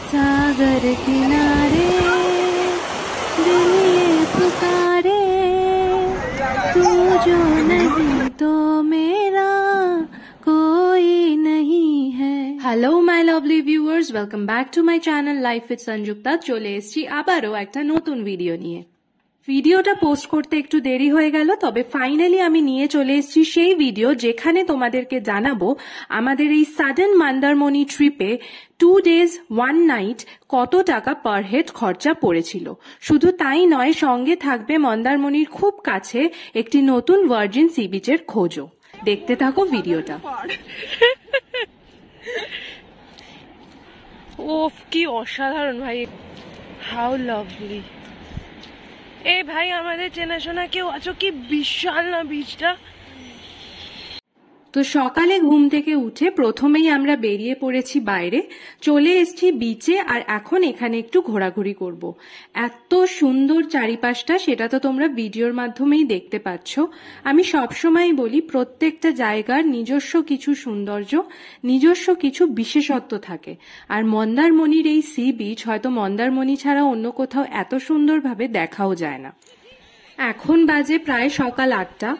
सागर किनारे दिल ये पुकारे तू जो नहीं तो मेरा कोई नहीं है। Hello my lovely viewers, welcome back to my channel life with Sanjukta. চলে এসেছি আবারও একটা নতুন ভিডিও নিয়ে। ভিডিওটা পোস্ট করতে একটু দেরি হয়ে গেল, তবে ফাইনালি আমি নিয়ে চলে এসেছি সেই ভিডিও যেখানে তোমাদেরকে জানাবো আমাদের এই সাডেন মন্দারমণি ট্রিপে 2 days 1 night কত টাকা পার হেড খরচা পড়েছিল। শুধু তাই নয়, সঙ্গে থাকবে মন্দারমণির খুব কাছে একটি নতুন ভার্জিন সি বিচের খোঁজও। দেখতে থাকো ভিডিওটা। ওফ, কি অসাধারণ ভাই, হাউ লাভলি। এ ভাই, আমাদের চেনাশোনা কেউ আছো কি? বিশাল না বিচটা। তো সকালে ঘুম থেকে উঠে প্রথমেই আমরা বেরিয়ে পড়েছি বাইরে, চলে এসেছি বিচে। আর এখন এখানে একটু ঘোরাঘুরি করব। এত সুন্দর চারিপাশটা, সেটা তো তোমরা ভিডিওর মাধ্যমেই দেখতে পাচ্ছ। আমি সবসময় বলি প্রত্যেকটা জায়গার নিজস্ব কিছু সৌন্দর্য, নিজস্ব কিছু বিশেষত্ব থাকে। আর মন্দারমণির এই সি বিচ হয়তো মন্দারমণি ছাড়া অন্য কোথাও এত সুন্দরভাবে দেখাও যায় না। এখন বাজে প্রায় সকাল 8টা,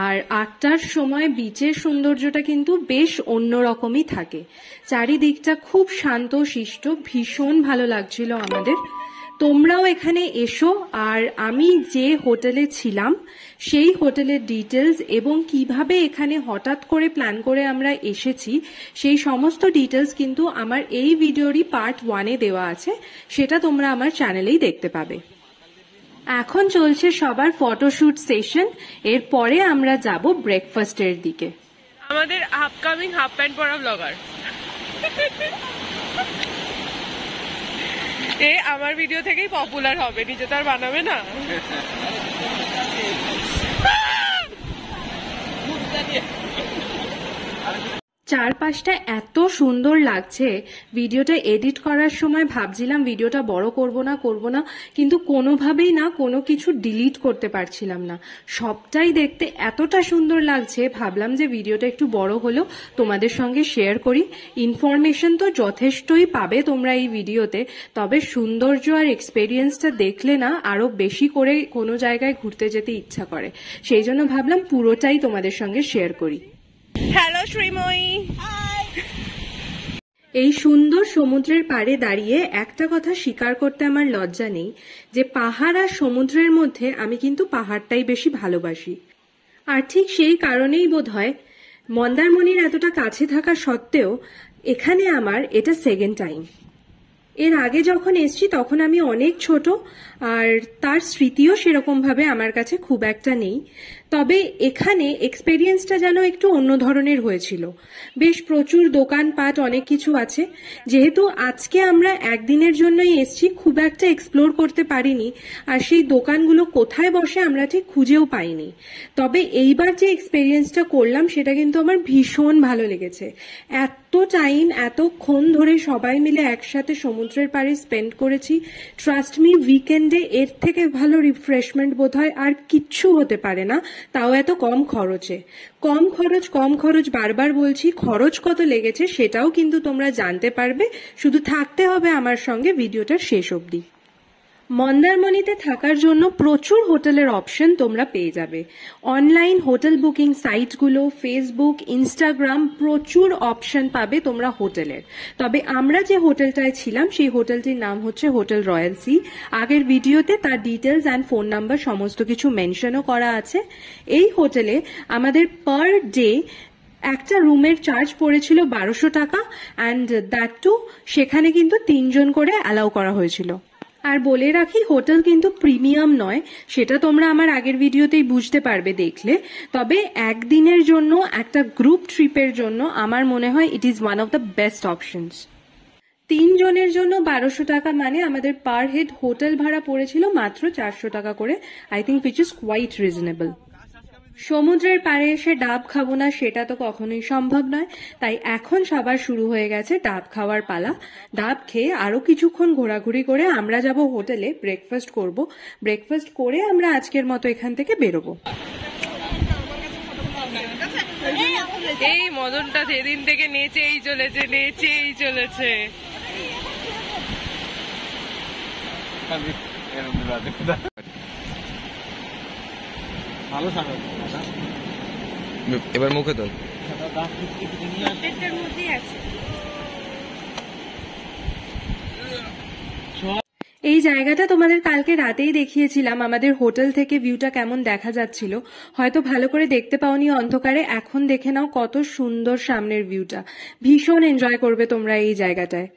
আর 8টার সময় বিচের সৌন্দর্যটা কিন্তু বেশ অন্যরকমই থাকে। চারিদিকটা খুব শান্ত শিষ্ট, ভীষণ ভালো লাগছিল আমাদের। তোমরাও এখানে এসো। আর আমি যে হোটেলে ছিলাম সেই হোটেলের ডিটেলস এবং কিভাবে এখানে হঠাৎ করে প্ল্যান করে আমরা এসেছি সেই সমস্ত ডিটেলস কিন্তু আমার এই ভিডিওরই পার্ট 1-এ দেওয়া আছে, সেটা তোমরা আমার চ্যানেলেই দেখতে পাবে। এখন চলছে সবার ফটোশুট সেশন, এরপরে আমরা যাব ব্রেকফাস্টের দিকে। আমাদের আপকামিং হাফ প্যান্ট পরা ব্লগার এ আমার ভিডিও থেকেই পপুলার হবে, নিজে তো আর বানাবে না। চারপাশটা এত সুন্দর লাগছে। ভিডিওটা এডিট করার সময় ভাবছিলাম ভিডিওটা বড় করব না, কিন্তু কোনোভাবেই না কোনো কিছু ডিলিট করতে পারছিলাম না। সবটাই দেখতে এতটা সুন্দর লাগছে, ভাবলাম যে ভিডিওটা একটু বড় হলেও তোমাদের সঙ্গে শেয়ার করি। ইনফরমেশন তো যথেষ্টই পাবে তোমরা এই ভিডিওতে, তবে সৌন্দর্য আর এক্সপেরিয়েন্সটা দেখলে না আরো বেশি করে কোনো জায়গায় ঘুরতে যেতে ইচ্ছা করে। সেই জন্য ভাবলাম পুরোটাই তোমাদের সঙ্গে শেয়ার করি। হ্যালো শ্রীময়ী। এই সুন্দর সমুদ্রের পাড়ে দাঁড়িয়ে একটা কথা স্বীকার করতে আমার লজ্জা নেই, যে পাহাড় আর সমুদ্রের মধ্যে আমি কিন্তু পাহাড়টাই বেশি ভালোবাসি। আর ঠিক সেই কারণেই বোধহয় মন্দারমণির এতটা কাছে থাকা সত্ত্বেও এখানে আমার এটা সেকেন্ড টাইম। এর আগে যখন এসছি তখন আমি অনেক ছোট, আর তার স্মৃতিও সেরকম ভাবে আমার কাছে খুব একটা নেই। তবে এখানে এক্সপেরিয়েন্সটা যেন একটু অন্য ধরনের হয়েছিল। বেশ প্রচুর দোকানপাট, অনেক কিছু আছে। যেহেতু আজকে আমরা একদিনের জন্যই এসছি, খুব একটা এক্সপ্লোর করতে পারিনি, আর সেই দোকানগুলো কোথায় বসে আমরা ঠিক খুঁজেও পাইনি। তবে এইবার যে এক্সপেরিয়েন্সটা করলাম সেটা কিন্তু আমার ভীষণ ভালো লেগেছে। এত টাইম, এতক্ষণ ধরে সবাই মিলে একসাথে সমুদ্রের পাড়ে স্পেন্ড করেছি। ট্রাস্ট মি, উইকেন্ডে এর থেকে ভালো রিফ্রেশমেন্ট বোধহয় আর কিচ্ছু হতে পারে না, তাও এত কম খরচে। কম খরচ বারবার বলছি, খরচ কত লেগেছে সেটাও কিন্তু তোমরা জানতে পারবে, শুধু থাকতে হবে আমার সঙ্গে ভিডিওটার শেষ অবধি। মন্দারমণিতে থাকার জন্য প্রচুর হোটেলের অপশন তোমরা পেয়ে যাবে। অনলাইন হোটেল বুকিং সাইটগুলো, ফেসবুক, ইনস্টাগ্রাম, প্রচুর অপশন পাবে তোমরা হোটেলের। তবে আমরা যে হোটেলটায় ছিলাম সেই হোটেলটির নাম হচ্ছে হোটেল রয়্যাল সি। আগের ভিডিওতে তার ডিটেলস অ্যান্ড ফোন নাম্বার সমস্ত কিছু মেনশনও করা আছে। এই হোটেলে আমাদের পার ডে একটা রুমের চার্জ পড়েছিল 1200 টাকা, অ্যান্ড দ্যাট টু সেখানে কিন্তু 3 জন করে অ্যালাউ করা হয়েছিল। আর বলে রাখি, হোটেল কিন্তু প্রিমিয়াম নয়, সেটা তোমরা আমার আগের ভিডিওতেই বুঝতে পারবে দেখলে। তবে একদিনের জন্য একটা গ্রুপ ট্রিপের জন্য আমার মনে হয় it is one of the best options. 3 জনের জন্য 1200 টাকা মানে আমাদের পার হেড হোটেল ভাড়া পড়েছিল মাত্র 400 টাকা করে। I think which is quite reasonable. সমুদ্রের পাড়ে এসে ডাব খাবো না সেটা তো কখনোই সম্ভব নয়, তাই এখন সবার শুরু হয়ে গেছে ডাব খাওয়ার পালা। ডাব খেয়ে আরো কিছুক্ষণ ঘোরাঘুরি করে আমরা যাব হোটেলে, ব্রেকফাস্ট করব। ব্রেকফাস্ট করে আমরা আজকের মতো এখান থেকে বেরোবো। এই মদনটা যেদিন থেকে নেচেই চলেছে। ভালো সাদা এবার মুখে তোল। এই জায়গাটা তোমাদের কালকে রাতেই দেখিয়েছিলাম, আমাদের হোটেল থেকে ভিউটা কেমন দেখা যাচ্ছিল। হয়তো ভালো করে দেখতে পাওনি অন্ধকারে, এখন দেখে নাও কত সুন্দর সামনের ভিউটা। ভীষণ এনজয় করবে তোমরা এই জায়গাটায়।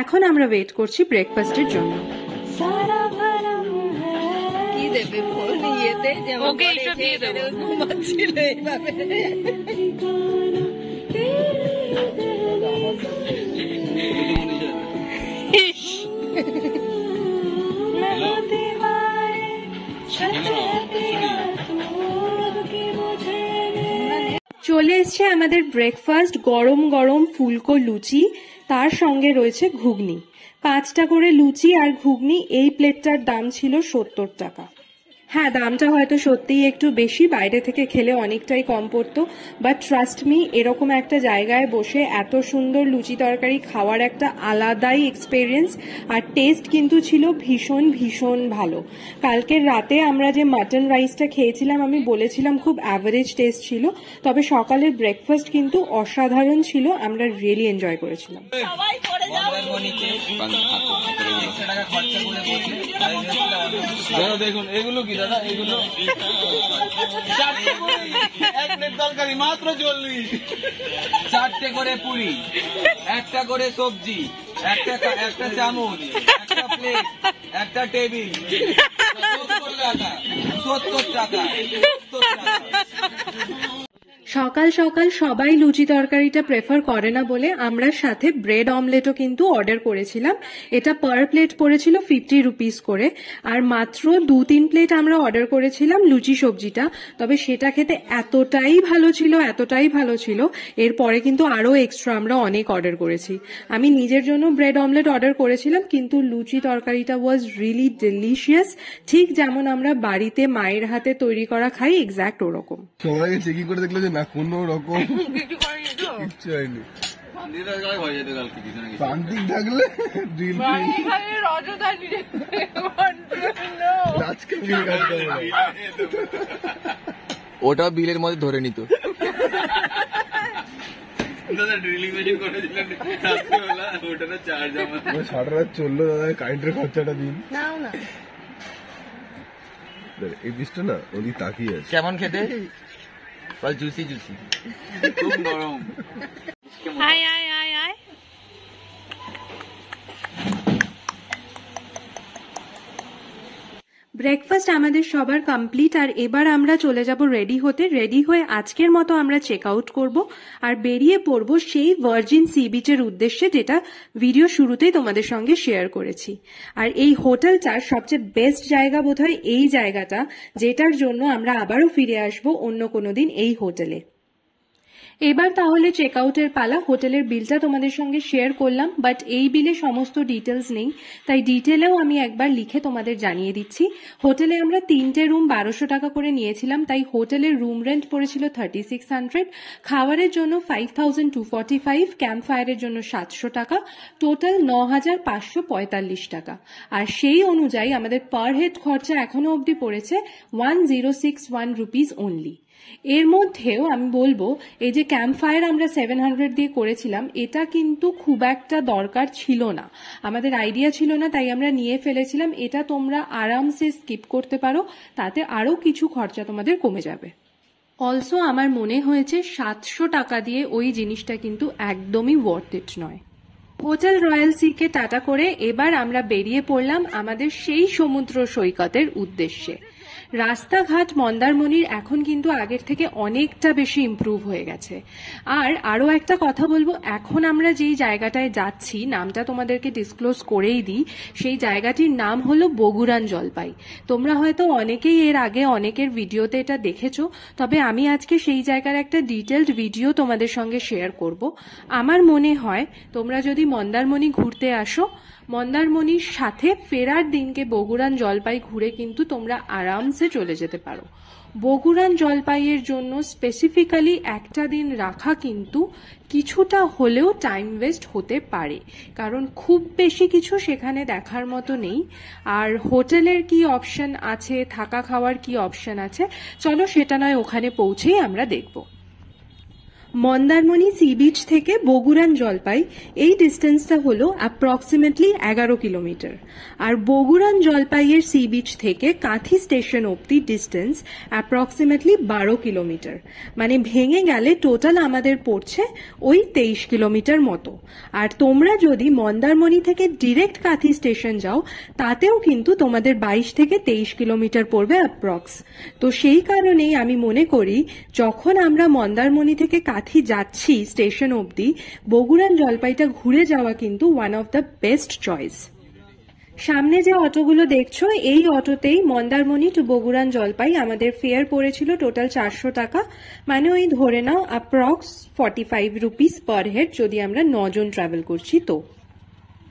এখন আমরা ওয়েট করছি ব্রেকফাস্টের জন্য। কি দেবে ইয়েতে, ওকে এইসব দিয়ে দেবো। ঘুমাচ্ছিল এইভাবে। চলে এসছে আমাদের ব্রেকফাস্ট, গরম গরম ফুলকো লুচি, তার সঙ্গে রয়েছে ঘুগনি। 5টা করে লুচি আর ঘুগনি। এই প্লেটটার দাম ছিল 70 টাকা। হ্যাঁ, দামটা হয়তো সত্যিই একটু বেশি, বাইরে থেকে খেলে অনেকটাই কম পড়তো, বাট ট্রাস্ট মি, এরকম একটা জায়গায় বসে এত সুন্দর লুচি তরকারি খাওয়ার একটা আলাদাই এক্সপেরিয়েন্স। আর টেস্ট কিন্তু ছিল ভীষণ ভীষণ ভালো। কালকের রাতে আমরা যে মাটন রাইসটা খেয়েছিলাম, আমি বলেছিলাম খুব অ্যাভারেজ টেস্ট ছিল, তবে সকালের ব্রেকফাস্ট কিন্তু অসাধারণ ছিল। আমরা রিয়েলি এনজয় করেছিলাম। দেখুন এগুলো কি দাদা, এগুলো 1 প্লেট তরকারি মাত্র 40। 4টে করে পুরি, 1টা করে সবজি, একটা চামচ, একটা প্লেট, একটা টেবিল, 70 টাকা। সকাল সকাল সবাই লুচি তরকারিটা প্রেফার করে না বলে আমরা সাথে ব্রেড অমলেটও কিন্তু অর্ডার করেছিলাম। এটা পার প্লেট পড়েছিল 50 রুপিস করে, আর মাত্র 2-3 প্লেট আমরা অর্ডার করেছিলাম লুচি সবজিটা। তবে সেটা খেতে এতটাই ভালো ছিল, এরপরে কিন্তু আরো এক্সট্রা আমরা অনেক অর্ডার করেছি। আমি নিজের জন্য ব্রেড অমলেট অর্ডার করেছিলাম, কিন্তু লুচি তরকারিটা ওয়াজ রিয়েলি ডেলিশিয়াস, ঠিক যেমন আমরা বাড়িতে মায়ের হাতে তৈরি করা খাই, এক্স্যাক্ট ওরকম। সবাই চেকিং করে দেখলো যে না কোনো রকম কিচ্ছু হয়নি। প্রান্তিক থাকলে ওটাও বিলের মধ্যে ধরে নিত। সারা রাত চললো দাদা, কারেন্টের খরচাটা দিন। এই পিসটা না ওদিক তাকিয়ে আছে। কেমন খেতে? জুসি জুসি, খুব নরম। আয় আয় আয় আয়। ব্রেকফাস্ট আমাদের সবার কমপ্লিট, আর এবার আমরা চলে যাব রেডি হতে। রেডি হয়ে আজকের মতো আমরা চেক আউট করবো আর বেরিয়ে পড়বো সেই ভার্জিন সি বিচের উদ্দেশ্যে, যেটা ভিডিও শুরুতেই তোমাদের সঙ্গে শেয়ার করেছি। আর এই হোটেলটার সবচেয়ে বেস্ট জায়গা বোধহয় এই জায়গাটা, যেটার জন্য আমরা আবারও ফিরে আসবো অন্য কোনো দিন এই হোটেলে। এবার তাহলে চেক আউটের পালা। হোটেলের বিলটা তোমাদের সঙ্গে শেয়ার করলাম, বাট এই বিলে সমস্ত ডিটেলস নেই, তাই ডিটেলেও আমি একবার লিখে তোমাদের জানিয়ে দিচ্ছি। হোটেলে আমরা 3টে রুম 1200 টাকা করে নিয়েছিলাম, তাই হোটেলের রুম রেন্ট পড়েছিল 3600, খাবারের জন্য 5245, ক্যাম্প ফায়ারের জন্য 700 টাকা, টোটাল 9545 টাকা। আর সেই অনুযায়ী আমাদের পার হেড খরচা এখনো অবধি পড়েছে 1061 রুপিস অনলি। এর মধ্যেও আমি বলবো, এই যে ক্যাম্প ফায়ার আমরা 700 দিয়ে করেছিলাম, এটা কিন্তু খুব একটা দরকার ছিল না, আমাদের আইডিয়া ছিল না, তাই আমরা নিয়ে ফেলেছিলাম। এটা তোমরা আরামসে স্কিপ করতে পারো, তাতে আরো কিছু খরচা তোমাদের কমে যাবে। অলসো আমার মনে হয়েছে 700 টাকা দিয়ে ওই জিনিসটা কিন্তু একদমই ওয়ার্থ ইট নয়। হোটেল রয়্যাল সিকে টাটা করে এবার আমরা বেরিয়ে পড়লাম আমাদের সেই সমুদ্র সৈকতের উদ্দেশ্যে। রাস্তাঘাট মন্দারমণির এখন কিন্তু আগের থেকে অনেকটা বেশি ইমপ্রুভ হয়ে গেছে। আর আরো একটা কথা বলবো, এখন আমরা যেই জায়গাটায় যাচ্ছি, নামটা তোমাদেরকে ডিসক্লোজ করেই দিই, সেই জায়গাটির নাম হলো বগুড়ান জলপাই। তোমরা হয়তো অনেকেই এর আগে অনেকের ভিডিওতে এটা দেখেছো, তবে আমি আজকে সেই জায়গার একটা ডিটেলড ভিডিও তোমাদের সঙ্গে শেয়ার করব। আমার মনে হয় তোমরা যদি মন্দারমণি ঘুরতে আসো, মন্দারমণির সাথে ফেরার দিনকে বগুড়ান জলপাই ঘুরে কিন্তু তোমরা আরামসে চলে যেতে পারো। বগুড়ান জলপাইয়ের জন্য স্পেসিফিক্যালি একটা দিন রাখা কিন্তু কিছুটা হলেও টাইম ওয়েস্ট হতে পারে, কারণ খুব বেশি কিছু সেখানে দেখার মতো নেই। আর হোটেলের কি অপশন আছে, থাকা খাওয়ার কি অপশন আছে, চলো সেটা নয় ওখানে পৌঁছেই আমরা দেখব। মন্দারমণি সি বিচ থেকে বগুড়ান জলপাই এই ডিস্টেন্সটা হলো অ্যাপ্রক্সিমেটলি 11 কিলোমিটার। আর বগুড়ান জলপাইয়ের সি বিচ থেকে কাঁথি স্টেশন অব্দি ডিস্টেন্স অ্যাপ্রক্সিমেটলি 12 কিলোমিটার। মানে ভেঙে গেলে টোটাল আমাদের পড়ছে ওই 23 কিলোমিটার মতো। আর তোমরা যদি মন্দারমণি থেকে ডিরেক্ট কাঁথি স্টেশন যাও তাতেও কিন্তু তোমাদের 22 থেকে 23 কিলোমিটার পড়বে অ্যাপ্রক্স। তো সেই কারণেই আমি মনে করি যখন আমরা মন্দারমণি থেকে কাঁথি যাচ্ছি স্টেশন অবধি, বগুড়ান জলপাইটা ঘুরে যাওয়া কিন্তু one of the best choice. সামনে যে অটোগুলো দেখছো এই অটোতেই মন্দারমণি টু বগুড়ান জলপাই আমাদের ফেয়ার পড়েছিল টোটাল 400 টাকা, মানে ওই ধরে নাও অ্যাপ্রক্স 45 রুপিস পার হেড যদি আমরা 9 জন ট্রাভেল করছি। তো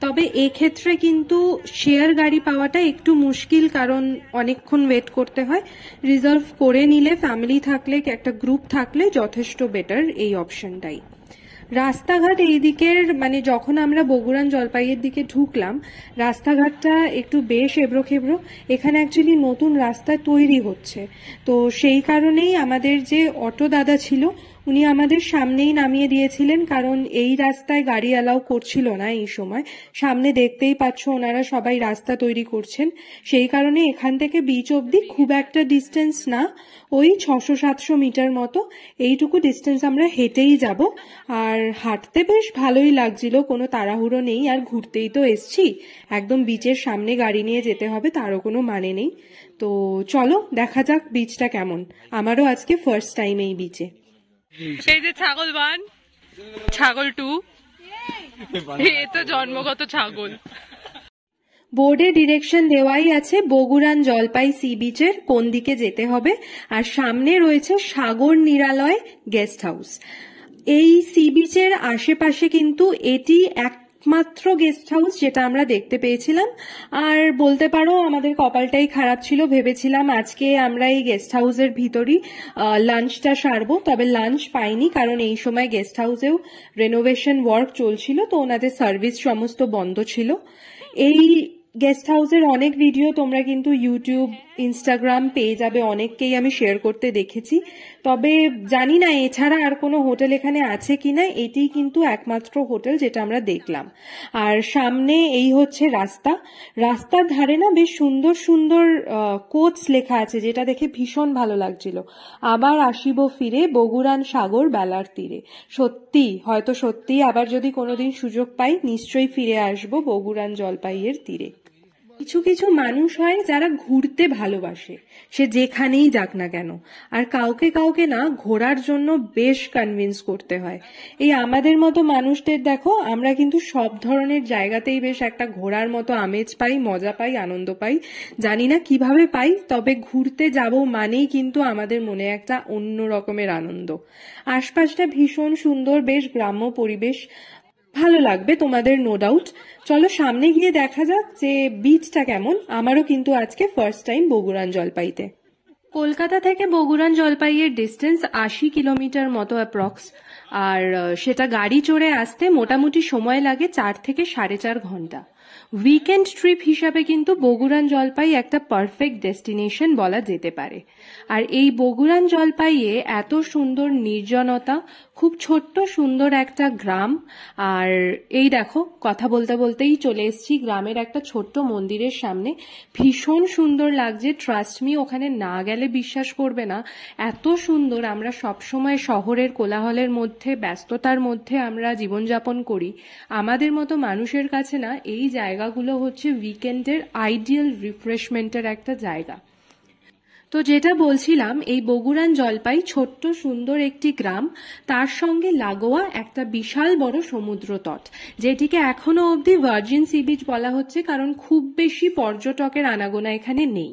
তবে এক্ষেত্রে কিন্তু শেয়ার গাড়ি পাওয়াটা একটু মুশকিল, কারণ অনেকক্ষণ ওয়েট করতে হয়। রিজার্ভ করে নিলে ফ্যামিলি থাকলে একটা গ্রুপ থাকলে যথেষ্ট বেটার এই অপশনটাই। রাস্তাঘাট এই দিকের মানে যখন আমরা বগুড়ান জলপাইয়ের দিকে ঢুকলাম রাস্তাঘাটটা একটু বেশ এবড়ো খেবড়ো। এখানে অ্যাকচুয়ালি নতুন রাস্তা তৈরি হচ্ছে, তো সেই কারণেই আমাদের যে অটো দাদা ছিল উনি আমাদের সামনেই নামিয়ে দিয়েছিলেন, কারণ এই রাস্তায় গাড়ি অ্যালাউ করছিল না এই সময়। সামনে দেখতেই পাচ্ছ ওনারা সবাই রাস্তা তৈরি করছেন, সেই কারণে এখান থেকে বিচ অবধি খুব একটা ডিস্টেন্স না, ওই 600-700 মিটার মতো এইটুকু ডিস্টেন্স আমরা হেঁটেই যাব। আর হাঁটতে বেশ ভালোই লাগছিল, কোনো তাড়াহুড়ো নেই, আর ঘুরতেই তো এসছি, একদম বিচের সামনে গাড়ি নিয়ে যেতে হবে তারও কোনো মানে নেই। তো চলো দেখা যাক বিচটা কেমন। আমারও আজকে ফার্স্ট টাইম এই বিচে। এই যে ছাগল 1, ছাগল 2, এ তো জন্মগত ছাগল। বোর্ডে ডিরেকশন দেওয়াই আছে বগুড়ান জলপাই সি বিচের কোন দিকে যেতে হবে, আর সামনে রয়েছে সাগর নিরালয় গেস্ট হাউস। এই সি বিচের আশেপাশে কিন্তু এটি একমাত্র গেস্ট হাউস যেটা আমরা দেখতে পেয়েছিলাম। আর বলতে পারো আমাদের কপালটাই খারাপ ছিল, ভেবেছিলাম আজকে আমরা এই গেস্ট হাউসের ভিতরই লাঞ্চটা সারবো, তবে লাঞ্চ পাইনি, কারণ এই সময় গেস্ট হাউসেও রেনোভেশন ওয়ার্ক চলছিল, তো ওনাদের সার্ভিস সমস্ত বন্ধ ছিল। এই গেস্ট হাউসের অনেক ভিডিও তোমরা কিন্তু ইউটিউব, ইনস্টাগ্রাম পেয়ে যাবে, অনেককেই আমি শেয়ার করতে দেখেছি, তবে জানি না এছাড়া আর কোনো হোটেল এখানে আছে কিনা। এটি কিন্তু একমাত্র হোটেল যেটা আমরা দেখলাম। আর সামনে এই হচ্ছে রাস্তা, রাস্তার ধারে না বেশ সুন্দর সুন্দর কোটস লেখা আছে, যেটা দেখে ভীষণ ভালো লাগছিল। আবার আসিব ফিরে বগুড়ান সাগর বেলার তীরে। সত্যি, হয়তো সত্যি আবার যদি কোনোদিন সুযোগ পাই নিশ্চয়ই ফিরে আসবো বগুড়ান জলপাইয়ের তীরে। কিছু কিছু মানুষ হয় যারা ঘুরতে ভালোবাসে, সে যেখানেই যাক না কেন, আর কাউকে কাউকে না ঘোরার জন্য বেশ কনভিন্স করতে হয়। এই আমাদের মতো মানুষদের দেখো, আমরা কিন্তু সব ধরনের জায়গাতেই বেশ একটা ঘোরার মতো আমেজ পাই, মজা পাই, আনন্দ পাই। জানি না কিভাবে পাই, তবে ঘুরতে যাব মানেই কিন্তু আমাদের মনে একটা অন্য রকমের আনন্দ। আশপাশটা ভীষণ সুন্দর, বেশ গ্রাম্য পরিবেশ, ভালো লাগবে তোমাদের নো ডাউট। চলো সামনে গিয়ে দেখা যাক যে বিচটা কেমন। আমারও কিন্তু আজকে ফার্স্ট টাইম বগুড়ান জলপাইতে। কলকাতা থেকে বগুড়ান জলপাইয়ের ডিস্টেন্স 80 কিলোমিটার মতো অ্যাপ্রক্স, আর সেটা গাড়ি চড়ে আসতে মোটামুটি সময় লাগে 4 থেকে 4.5 ঘন্টা। উইকেন্ড ট্রিপ হিসাবে কিন্তু বগুড়ান জলপাই একটা পারফেক্ট ডেস্টিনেশন বলা যেতে পারে। আর এই বগুড়ান জলপাইয়ে এত সুন্দর নির্জনতা, খুব ছোট্ট সুন্দর একটা গ্রাম। আর এই দেখো কথা বলতে বলতেই চলে এসেছি গ্রামের একটা ছোট্ট মন্দিরের সামনে, ভীষণ সুন্দর লাগছে। ট্রাস্ট মি, ওখানে না গেলে বিশ্বাস করবে না এত সুন্দর। আমরা সবসময় শহরের কোলাহলের মধ্যে, ব্যস্ততার মধ্যে আমরা জীবনযাপন করি, আমাদের মতো মানুষের কাছে না এই জায়গাগুলো হচ্ছে উইকেন্ডের আইডিয়াল রিফ্রেশমেন্টের একটা জায়গা। তো যেটা বলছিলাম, এই বগুড়ান জলপাই ছোট্ট সুন্দর একটি গ্রাম, তার সঙ্গে লাগোয়া একটা বিশাল বড় সমুদ্র তট, যেটিকে এখনো অবধি ভার্জিন সি বিচ বলা হচ্ছে, কারণ খুব বেশি পর্যটকের আনাগোনা এখানে নেই।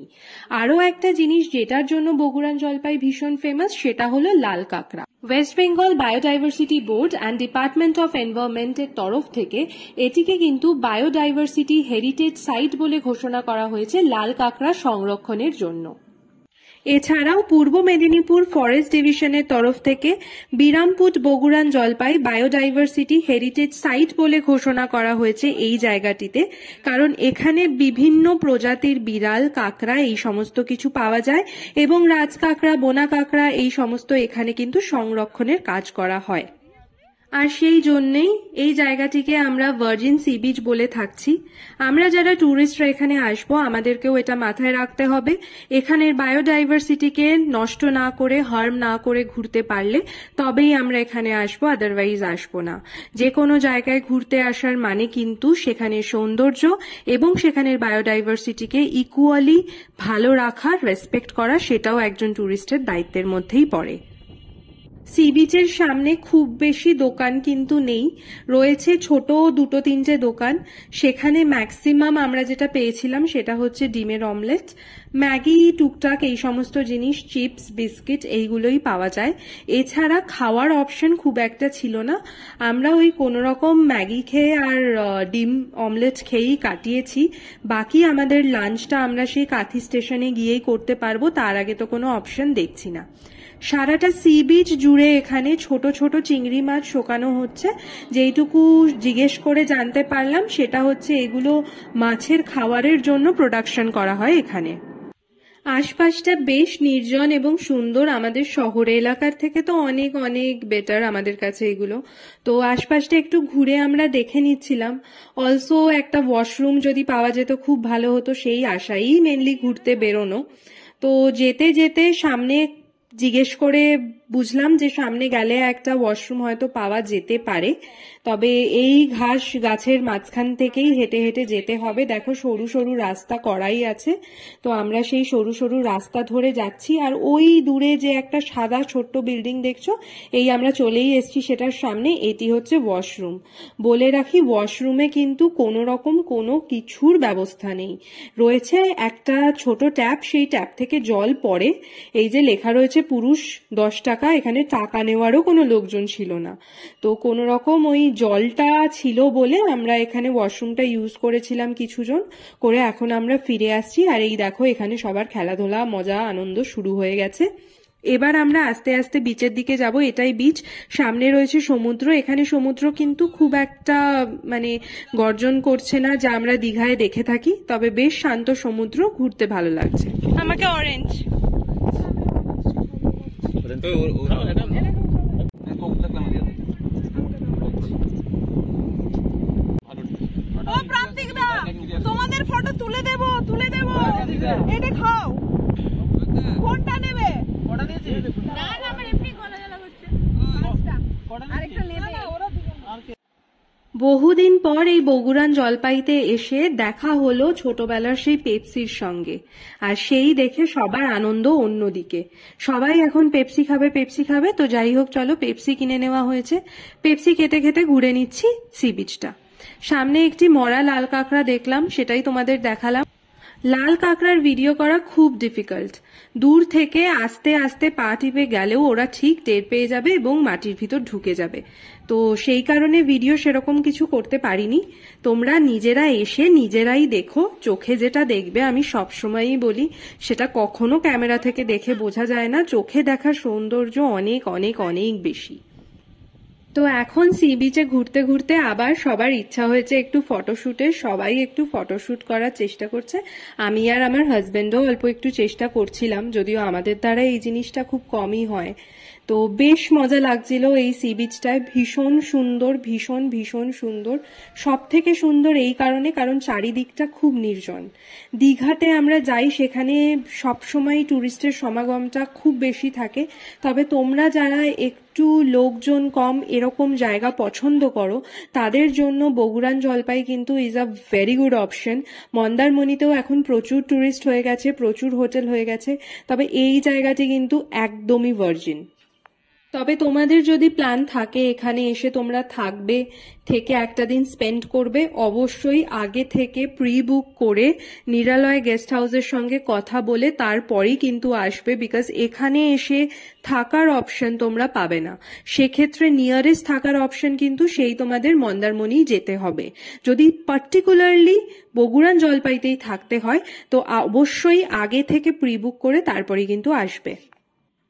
আরও একটা জিনিস যেটার জন্য বগুড়ান জলপাই ভীষণ ফেমাস, সেটা হলো লাল কাঁকড়া। West Bengal biodiversity board and department of এনভায়রনমেন্টের তরফ থেকে এটিকে কিন্তু বায়োডাইভার্সিটি হেরিটেজ সাইট বলে ঘোষণা করা হয়েছে লাল কাঁকড়া সংরক্ষণের জন্য। এছাড়াও পূর্ব মেদিনীপুর ফরেস্ট ডিভিশনের তরফ থেকে বিরামপুট বগুড়ান জলপাই বায়োডাইভার্সিটি হেরিটেজ সাইট বলে ঘোষণা করা হয়েছে এই জায়গাটিতে, কারণ এখানে বিভিন্ন প্রজাতির বিড়াল, কাঁকড়া এই সমস্ত কিছু পাওয়া যায় এবং রাজকাঁকড়া, বোনা কাঁকড়া এই সমস্ত এখানে কিন্তু সংরক্ষণের কাজ করা হয়। আর সেই জন্যেই এই জায়গাটিকে আমরা ভার্জিন সি বিচ বলে থাকছি। আমরা যারা ট্যুরিস্টরা এখানে আসবো আমাদেরকেও এটা মাথায় রাখতে হবে, এখানের বায়োডাইভার্সিটিকে নষ্ট না করে, হার্ম না করে ঘুরতে পারলে তবেই আমরা এখানে আসবো, আদারওয়াইজ আসবো না। যে কোনো জায়গায় ঘুরতে আসার মানে কিন্তু সেখানের সৌন্দর্য এবং সেখানের বায়োডাইভার্সিটিকে ইকুয়ালি ভালো রাখা, রেসপেক্ট করা, সেটাও একজন ট্যুরিস্টের দায়িত্বের মধ্যেই পড়ে। সি বিচের সামনে খুব বেশি দোকান কিন্তু নেই, রয়েছে ছোট 2-3টে দোকান। সেখানে ম্যাক্সিমাম আমরা যেটা পেয়েছিলাম সেটা হচ্ছে ডিমের অমলেট, ম্যাগি, টুকটাক এই সমস্ত জিনিস, চিপস, বিস্কিট এইগুলোই পাওয়া যায়। এছাড়া খাওয়ার অপশন খুব একটা ছিল না, আমরা ওই কোনো রকম ম্যাগি খেয়ে আর ডিম অমলেট খেয়েই কাটিয়েছি। বাকি আমাদের লাঞ্চটা আমরা সেই কাঁথি স্টেশনে গিয়েই করতে পারবো, তার আগে তো কোনো অপশন দেখছি না। সারাটা সি বিচ জুড়ে এখানে ছোট ছোট চিংড়ি মাছ শোকানো হচ্ছে। যেইটুকু জিজ্ঞেস করে জানতে পারলাম সেটা হচ্ছে এগুলো মাছের খাবারের জন্য প্রোডাকশন করা হয় এখানে। আশপাশটা বেশ নির্জন এবং সুন্দর, আমাদের শহর এলাকার থেকে তো অনেক অনেক বেটার আমাদের কাছে এগুলো। তো আশপাশটা একটু ঘুরে আমরা দেখে নিচ্ছিলাম। অলসো একটা ওয়াশরুম যদি পাওয়া যেত খুব ভালো হতো, সেই আশাই মেনলি ঘুরতে বেরোনো। তো যেতে যেতে সামনে জিজ্ঞেস করে বুঝলাম যে সামনে গেলে একটা ওয়াশরুম হয়তো পাওয়া যেতে পারে, তবে এই ঘাস গাছের মাঝখান থেকেই হেঁটে হেঁটে যেতে হবে। দেখো সরু সরু রাস্তা করাই আছে, তো আমরা সেই সরু সরু রাস্তা ধরে যাচ্ছি। আর ওই দূরে যে একটা সাদা ছোট্ট বিল্ডিং দেখছো, এই আমরা চলেই এসছি সেটার সামনে, এটি হচ্ছে ওয়াশরুম। বলে রাখি ওয়াশরুমে কিন্তু কোনো রকম কোনো কিছুর ব্যবস্থা নেই, রয়েছে একটা ছোট ট্যাপ, সেই ট্যাপ থেকে জল পড়ে। এই যে লেখা রয়েছে পুরুষ 10 টাকা, এখানে টাকা নেওয়ারও কোনো লোকজন ছিল না। তো কোনো রকম ওই জলটা ছিল বলে আমরা এখানে ওয়াশরুমটা ইউজ করেছিলাম কিছুজন করে। এখন আমরা ফিরে আসছি আর এই দেখো এখানে সবার খেলাধুলা, মজা, আনন্দ শুরু হয়ে গেছে। এবার আমরা আস্তে আস্তে বিচের দিকে যাব। এটাই বিচ, সামনে রয়েছে সমুদ্র। এখানে সমুদ্র কিন্তু খুব একটা মানে গর্জন করছে না যা আমরা দীঘায় দেখে থাকি, তবে বেশ শান্ত সমুদ্র, ঘুরতে ভালো লাগছে। আমাকে অরেঞ্জ ও প্রান্তিক দা, তোমাদের ফটো তুলে দেব এটা খাও। কোনটা নেবে? না না আমার এমনি গলা জ্বালা করছে। আরেকটা নেবে? বহুদিন পর এই বগুড়ান জলপাইতে এসে দেখা হলো ছোটবেলার সেই পেপসির সঙ্গে, আর সেই দেখে সবার আনন্দ অন্যদিকে। সবাই এখন পেপসি খাবে, তো যাই হোক চলো পেপসি কিনে নেওয়া হয়েছে। পেপসি খেতে খেতে ঘুরে নিচ্ছি সি বিচটা। সামনে একটি মরা লাল কাঁকড়া দেখলাম, সেটাই তোমাদের দেখালাম। লাল কাঁকড়ার ভিডিও করা খুব ডিফিকাল্ট, দূর থেকে আস্তে আস্তে পা টিপে গেলেও ওরা ঠিক টের পেয়ে যাবে এবং মাটির ভিতর ঢুকে যাবে। তো সেই কারণে ভিডিও সেরকম কিছু করতে পারিনি। তোমরা নিজেরা এসে নিজেরাই দেখো, চোখে যেটা দেখবে, আমি সবসময়ই বলি সেটা কখনো ক্যামেরা থেকে দেখে বোঝা যায় না। চোখে দেখার সৌন্দর্য অনেক অনেক অনেক বেশি। তো এখন সি বিচে ঘুরতে ঘুরতে আবার সবার ইচ্ছা হয়েছে একটু ফটোশুটের, সবাই একটু ফটোশুট করার চেষ্টা করছে। আমি আর আমার হাজবেন্ডও অল্প একটু চেষ্টা করছিলাম, যদিও আমাদের দ্বারা এই জিনিসটা খুব কমই হয়। তো বেশ মজা লাগছিল এই সি বিচটায়, ভীষণ সুন্দর, ভীষণ ভীষণ সুন্দর। সব থেকে সুন্দর এই কারণ চারিদিকটা খুব নির্জন। দীঘাতে আমরা যাই সেখানে সবসময় ট্যুরিস্টের সমাগমটা খুব বেশি থাকে, তবে তোমরা যারা একটু লোকজন কম এরকম জায়গা পছন্দ করো তাদের জন্য বগুড়ান জলপাই কিন্তু is a very good option. মন্দারমণিতেও এখন প্রচুর ট্যুরিস্ট হয়ে গেছে, প্রচুর হোটেল হয়ে গেছে, তবে এই জায়গাটি কিন্তু একদমই ভার্জিন। তবে তোমাদের যদি প্ল্যান থাকে এখানে এসে তোমরা থাকবে, থেকে একটা দিন স্পেন্ড করবে, অবশ্যই আগে থেকে প্রি বুক করে নিরালয় গেস্ট হাউসের সঙ্গে কথা বলে তারপরেই কিন্তু আসবে, বিকজ এখানে এসে থাকার অপশন তোমরা পাবে না। সেক্ষেত্রে নিয়ারেস্ট থাকার অপশন কিন্তু সেই তোমাদের মন্দারমণি যেতে হবে। যদি পার্টিকুলারলি বগুড়ান জলপাইতেই থাকতে হয় তো অবশ্যই আগে থেকে প্রি বুক করে তারপরেই কিন্তু আসবে।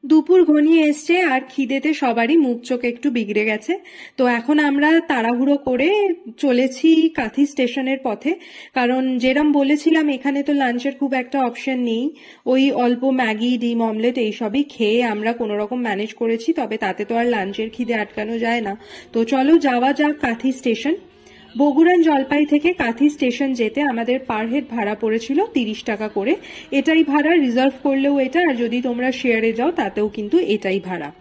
দুপুর ঘনিয়ে এসছে আর খিদেতে সবারই মুখ চোখ একটু বিগড়ে গেছে। তো এখন আমরা তাড়াহুড়ো করে চলেছি কাঁথি স্টেশনের পথে, কারণ যেরম বলেছিলাম এখানে তো লাঞ্চের খুব একটা অপশন নেই। ওই অল্প ম্যাগি, ডিম অমলেট এইসবই খেয়ে আমরা কোনো রকম ম্যানেজ করেছি, তবে তাতে তো আর লাঞ্চের খিদে আটকানো যায় না। তো চলো যাওয়া যাক কাঁথি স্টেশন। বগুড়ান জলপাই থেকে কাঁথি স্টেশন যেতে আমাদের পার হেড ভাড়া পড়েছিল 30 টাকা করে। এটাই ভাড়া, রিজার্ভ করলেও এটা, আর যদি তোমরা শেয়ারে যাও তাতেও কিন্তু এটাই ভাড়া।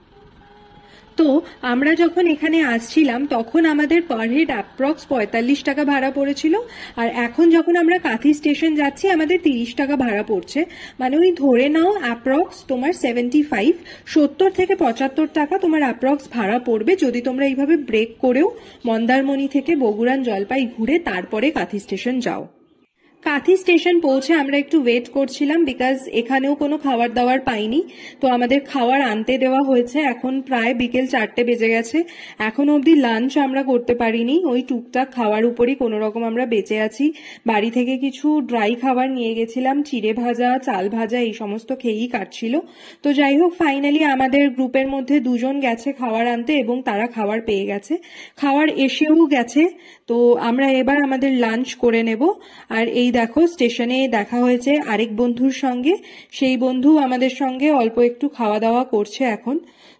তো আমরা যখন এখানে আসছিলাম তখন আমাদের পার হেড অ্যাপ্রক্স 45 টাকা ভাড়া পড়েছিল, আর এখন যখন আমরা কাঁথি স্টেশন যাচ্ছি আমাদের 30 টাকা ভাড়া পড়ছে। মানে ওই ধরে নাও অ্যাপ্রক্স তোমার 70 থেকে 75 টাকা তোমার অ্যাপ্রক্স ভাড়া পড়বে যদি তোমরা এইভাবে ব্রেক করেও মন্দারমণি থেকে বগুড়ান জলপাই ঘুরে তারপরে কাঁথি স্টেশন যাও। কাঁথি স্টেশন পৌঁছে আমরা একটু ওয়েট করছিলাম, বিকজ এখানেও কোনো খাবার দাবার পাইনি। তো আমাদের খাবার আনতে দেওয়া হয়েছে। এখন প্রায় বিকেল 4টে বেজে গেছে, এখনো অবধি লাঞ্চ আমরা করতে পারিনি। ওই টুকটাক খাওয়ার উপরই কোনো রকম আমরা বেঁচে আছি। বাড়ি থেকে কিছু ড্রাই খাবার নিয়ে গেছিলাম, চিড়ে ভাজা, চাল ভাজা, এই সমস্ত খেয়েই কাটছিল। তো যাই হোক, ফাইনালি আমাদের গ্রুপের মধ্যে 2 জন গেছে খাবার আনতে এবং তারা খাবার পেয়ে গেছে, খাবার এসেও গেছে। তো আমরা এবার আমাদের লাঞ্চ করে নেব। আর এই দেখো স্টেশনে দেখা হয়েছে আরেক বন্ধুর সঙ্গে, সেই বন্ধু আমাদের সঙ্গে অল্প একটু খাওয়া দাওয়া করছে এখন।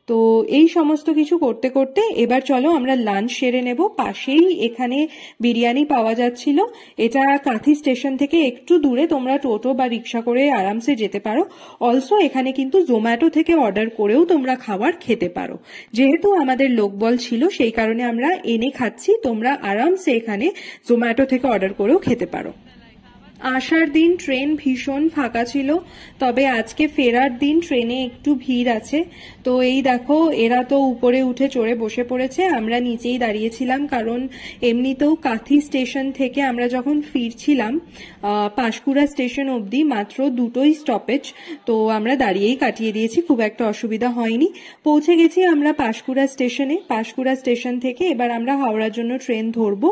তো এই সমস্ত কিছু করতে করতে এবার চলো আমরা লাঞ্চ সেরে নেব। পাশেই এখানে বিরিয়ানি পাওয়া যাচ্ছিল। এটা কাঁথি স্টেশন থেকে একটু দূরে, তোমরা টোটো বা রিক্সা করে আরামসে যেতে পারো। অলসো এখানে কিন্তু জোম্যাটো থেকে অর্ডার করেও তোমরা খাবার খেতে পারো। যেহেতু আমাদের লোকবল ছিল সেই কারণে আমরা এনে খাচ্ছি, তোমরা আরামসে এখানে জোম্যাটো থেকে অর্ডার করেও খেতে পারো। আসার দিন ট্রেন ভীষণ ফাঁকা ছিল, তবে আজকে ফেরার দিন ট্রেনে একটু ভিড় আছে। তো এই দেখো এরা তো উপরে উঠে চড়ে বসে পড়েছে, আমরা নিচেই দাঁড়িয়েছিলাম, কারণ এমনিতেও কাঁথি স্টেশন থেকে আমরা যখন ফিরছিলাম পাঁশকুড়া স্টেশন অবধি মাত্র 2টোই স্টপেজ, তো আমরা দাঁড়িয়েই কাটিয়ে দিয়েছি, খুব একটা অসুবিধা হয়নি। পৌঁছে গেছি আমরা পাঁশকুড়া স্টেশনে। পাঁশকুড়া স্টেশন থেকে এবার আমরা হাওড়ার জন্য ট্রেন ধরবো।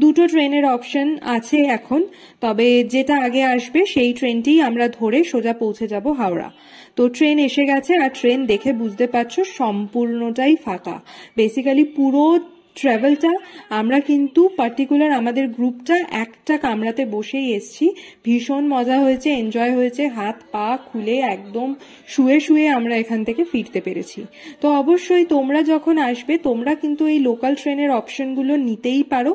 2টো ট্রেনের অপশন আছে এখন, তবে যেটা আগে আসবে সেই ট্রেনটিই আমরা ধরে সোজা পৌঁছে যাব হাওড়া। তো ট্রেন এসে গেছে, আর ট্রেন দেখে বুঝতে পারছো সম্পূর্ণটাই ফাঁকা। বেসিক্যালি পুরো ট্রাভেলটা আমরা কিন্তু পার্টিকুলার আমাদের গ্রুপটা একটা কামরাতে বসেই এসছি। ভীষণ মজা হয়েছে, এনজয় হয়েছে, হাত পা খুলে একদম শুয়ে শুয়ে আমরা এখান থেকে ফিরতে পেরেছি। তো অবশ্যই তোমরা যখন আসবে তোমরা কিন্তু এই লোকাল ট্রেনের অপশনগুলো নিতেই পারো।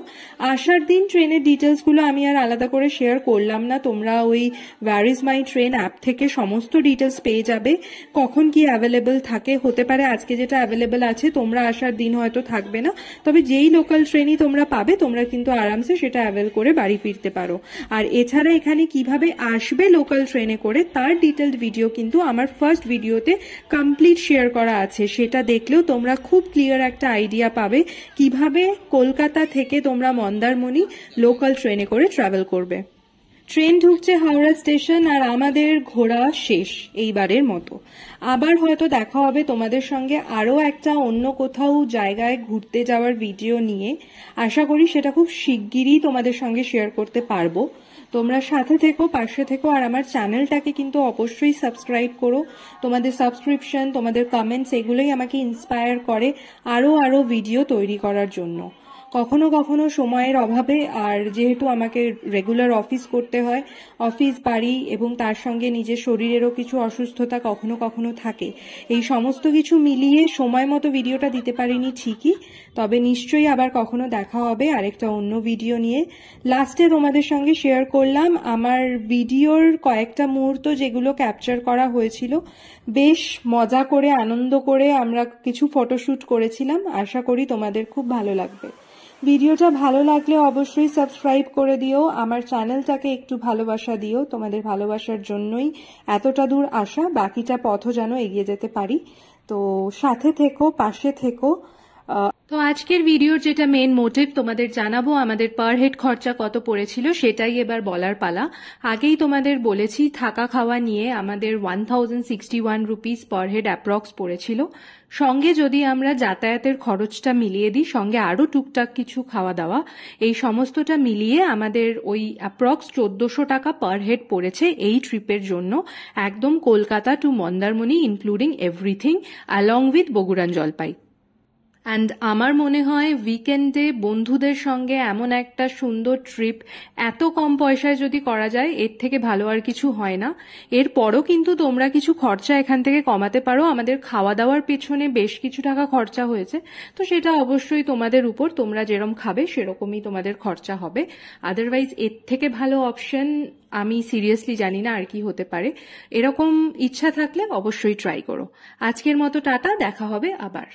আসার দিন ট্রেনের ডিটেলসগুলো আমি আর আলাদা করে শেয়ার করলাম না, তোমরা ওই where is my train app থেকে সমস্ত ডিটেলস পেয়ে যাবে, কখন কি অ্যাভেলেবেল থাকে। হতে পারে আজকে যেটা অ্যাভেলেবেল আছে তোমরা আসার দিন হয়তো থাকবে না, তবে যেই লোকাল ট্রেনই তোমরা পাবে তোমরা কিন্তু আরামসে সেটা অ্যাভেল করে বাড়ি ফিরতে পারো। আর এছাড়া এখানে কিভাবে আসবে লোকাল ট্রেনে করে তার ডিটেলড ভিডিও কিন্তু আমার ফার্স্ট ভিডিওতে কমপ্লিট শেয়ার করা আছে, সেটা দেখলেও তোমরা খুব ক্লিয়ার একটা আইডিয়া পাবে কিভাবে কলকাতা থেকে তোমরা মন্দারমণি লোকাল ট্রেনে করে ট্রাভেল করবে। ট্রেন ঢুকছে হাওড়া স্টেশন, আর আমাদের ঘোরা শেষ এইবারের মতো। আবার হয়তো দেখা হবে তোমাদের সঙ্গে আরও একটা অন্য কোথাও জায়গায় ঘুরতে যাওয়ার ভিডিও নিয়ে। আশা করি সেটা খুব শিগগিরই তোমাদের সঙ্গে শেয়ার করতে পারবো। তোমরা সাথে থেকো, পাশে থেকো, আর আমার চ্যানেলটাকে কিন্তু অবশ্যই সাবস্ক্রাইব করো। তোমাদের সাবস্ক্রিপশন, তোমাদের কমেন্টস এগুলোই আমাকে ইন্সপায়ার করে আরও ভিডিও তৈরি করার জন্য। কখনো কখনো সময়ের অভাবে, আর যেহেতু আমাকে রেগুলার অফিস করতে হয়, অফিস, বাড়ি এবং তার সঙ্গে নিজের শরীরেরও কিছু অসুস্থতা কখনো কখনো থাকে, এই সমস্ত কিছু মিলিয়ে সময় মতো ভিডিওটা দিতে পারিনি ঠিকই, তবে নিশ্চয়ই আবার কখনো দেখা হবে আরেকটা অন্য ভিডিও নিয়ে। লাস্টে তোমাদের সঙ্গে শেয়ার করলাম আমার ভিডিওর কয়েকটা মুহূর্ত যেগুলো ক্যাপচার করা হয়েছিল। বেশ মজা করে, আনন্দ করে আমরা কিছু ফটোশ্যুট করেছিলাম। আশা করি তোমাদের খুব ভালো লাগবে। ভিডিওটা ভালো লাগলে অবশ্যই সাবস্ক্রাইব করে দিও, আমার চ্যানেলটাকে একটু ভালোবাসা দিও। তোমাদের ভালোবাসার জন্যই এতটা দূর আসা, বাকিটা পথও যেন এগিয়ে যেতে পারি। তো সাথে থেকো, পাশে থেকো। তো আজকের ভিডিওর যেটা মেন মোটিভ তোমাদের জানাবো, আমাদের পার হেড খরচা কত পড়েছিল সেটাই এবার বলার পালা। আগেই তোমাদের বলেছি থাকা খাওয়া নিয়ে আমাদের 1061 রুপিস পার হেড অ্যাপ্রক্স পড়েছিল। সঙ্গে যদি আমরা যাতায়াতের খরচটা মিলিয়ে দিই, সঙ্গে আরো টুকটাক কিছু খাওয়া দাওয়া, এই সমস্তটা মিলিয়ে আমাদের ওই অ্যাপ্রক্স 1400 টাকা পার হেড পড়েছে এই ট্রিপের জন্য, একদম Kolkata to Mandarmani including everything along with Boguran Jalpai. And আমার মনে হয় উইকেন্ডে বন্ধুদের সঙ্গে এমন একটা সুন্দর ট্রিপ এত কম পয়সায় যদি করা যায়, এর থেকে ভালো আর কিছু হয় না। এরপরও কিন্তু তোমরা কিছু খরচা এখান থেকে কমাতে পারো। আমাদের খাওয়া দাওয়ার পেছনে বেশ কিছু টাকা খরচা হয়েছে, তো সেটা অবশ্যই তোমাদের উপর, তোমরা যেরকম খাবে সেরকমই তোমাদের খরচা হবে। আদারওয়াইজ এর থেকে ভালো অপশন আমি সিরিয়াসলি জানি না আর কি হতে পারে। এরকম ইচ্ছা থাকলে অবশ্যই ট্রাই করো। আজকের মতো টাটা, দেখা হবে আবার।